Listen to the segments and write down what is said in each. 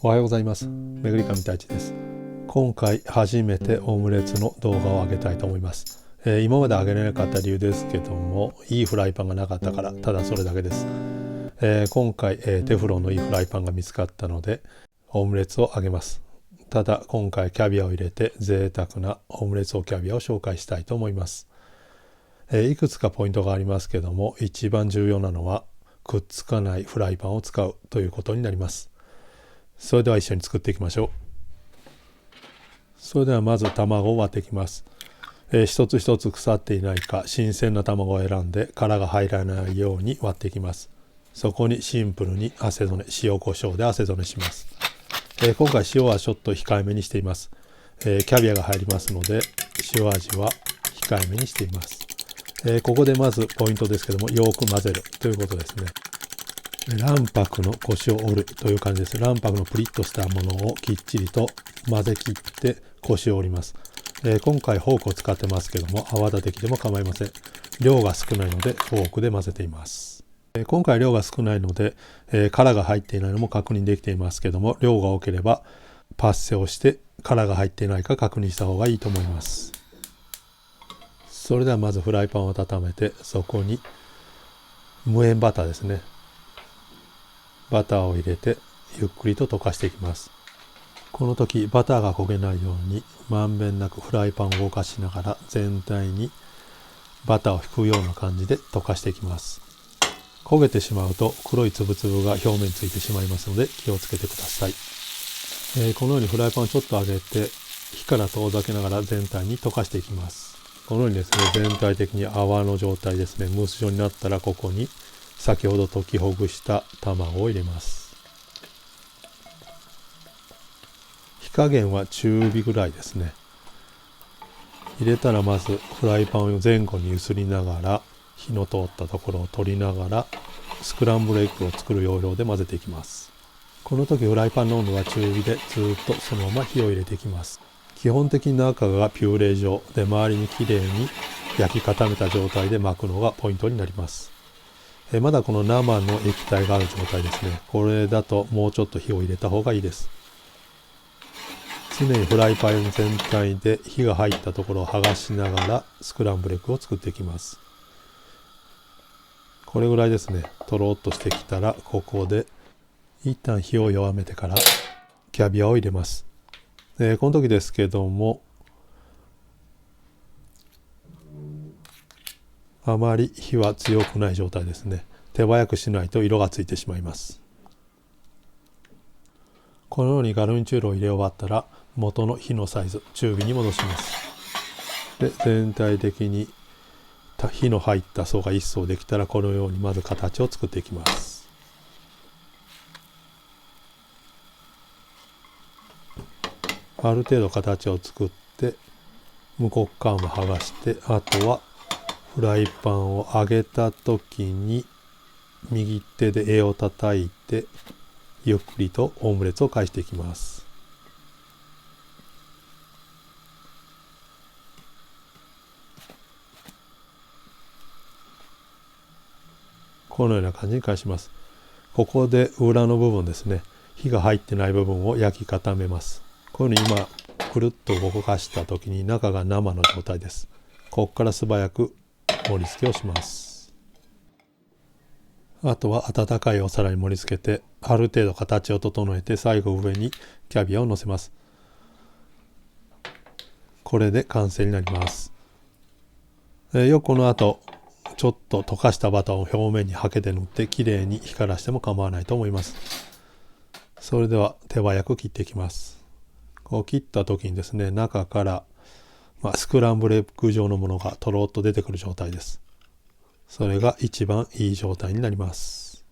おはようございます。めぐりかみたいちです。今回初めてオムレツの動画を上げたいと思います。今まで上げれなかった理由ですけども、いいフライパンがなかったから、ただそれだけです。今回、テフロンのいいフライパンが見つかったのでオムレツを揚げます。ただ今回キャビアを入れて贅沢なオムレツキャビアを紹介したいと思います。いくつかポイントがありますけども、一番重要なのはくっつかないフライパンを使うということになります。それでは一緒に作っていきましょう。それではまず卵を割っていきます。一つ一つ腐っていないか新鮮な卵を選んで殻が入らないように割っていきます。そこにシンプルに汗染め、塩コショウで汗染めします。今回塩はちょっと控えめにしています。キャビアが入りますので塩味は控えめにしています。ここでまずポイントですけども、よく混ぜるということですね。卵白のコシを折るという感じです。卵白のプリッとしたものをきっちりと混ぜ切ってコシを折ります。今回フォークを使ってますけども、泡立て器でも構いません。量が少ないのでフォークで混ぜています。今回量が少ないので、殻が入っていないのも確認できていますけども、量が多ければパッセをして殻が入っていないか確認した方がいいと思います。それではまずフライパンを温めて、そこに無塩バターですね。バターを入れてゆっくりと溶かしていきます。この時バターが焦げないようにまんべんなくフライパンを動かしながら全体にバターを引くような感じで溶かしていきます。焦げてしまうと黒いつぶつぶが表面についてしまいますので気をつけてください。このようにフライパンをちょっと上げて火から遠ざけながら全体に溶かしていきます。このようにですね、全体的に泡の状態ですね、ムース状になったらここに先ほど溶きほぐした卵を入れます。火加減は中火ぐらいですね。入れたらまずフライパンを前後に揺すりながら火の通ったところを取りながらスクランブルエッグを作る要領で混ぜていきます。この時フライパンの温度は中火でずっとそのまま火を入れていきます。基本的に中がピューレ状で周りにきれいに焼き固めた状態で巻くのがポイントになります。まだこの生の液体がある状態ですね。これだともうちょっと火を入れた方がいいです。常にフライパン全体で火が入ったところを剥がしながらスクランブルエッグを作っていきます。これぐらいですね。とろっとしてきたらここで一旦火を弱めてからキャビアを入れます。この時ですけども、あまり火は強くない状態ですね。手早くしないと色がついてしまいます。このようにガルニチュールを入れ終わったら元の火のサイズ、中火に戻します。で、全体的に火の入った層が一層できたら、このようにまず形を作っていきます。ある程度形を作って向こう側も剥がして、あとはフライパンを上げた時に右手で柄を叩いてゆっくりとオムレツを返していきます。このような感じに返します。ここで裏の部分ですね、火が入ってない部分を焼き固めます。こういうふうに今くるっと動かした時に中が生の状態です。ここから素早く盛り付けをします。あとは温かいお皿に盛り付けて、ある程度形を整えて最後上にキャビアを乗せます。これで完成になります。この後ちょっと溶かしたバターを表面にハケで塗ってきれいに光らしても構わないと思います。それでは手早く切っていきます。こう切った時にですね、中からスクランブルエッグ状のものがとろっと出てくる状態です。それが一番いい状態になります。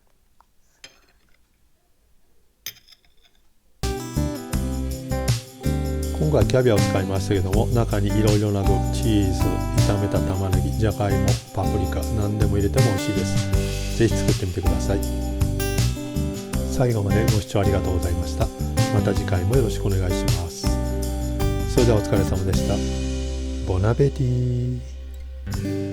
今回キャビアを使いましたけども、中にいろいろな具、チーズ、炒めた玉ねぎ、じゃがいも、パプリカ、何でも入れても美味しいです。ぜひ作ってみてください。最後までご視聴ありがとうございました。また次回もよろしくお願いします。それではお疲れ様でした。ボナペティー。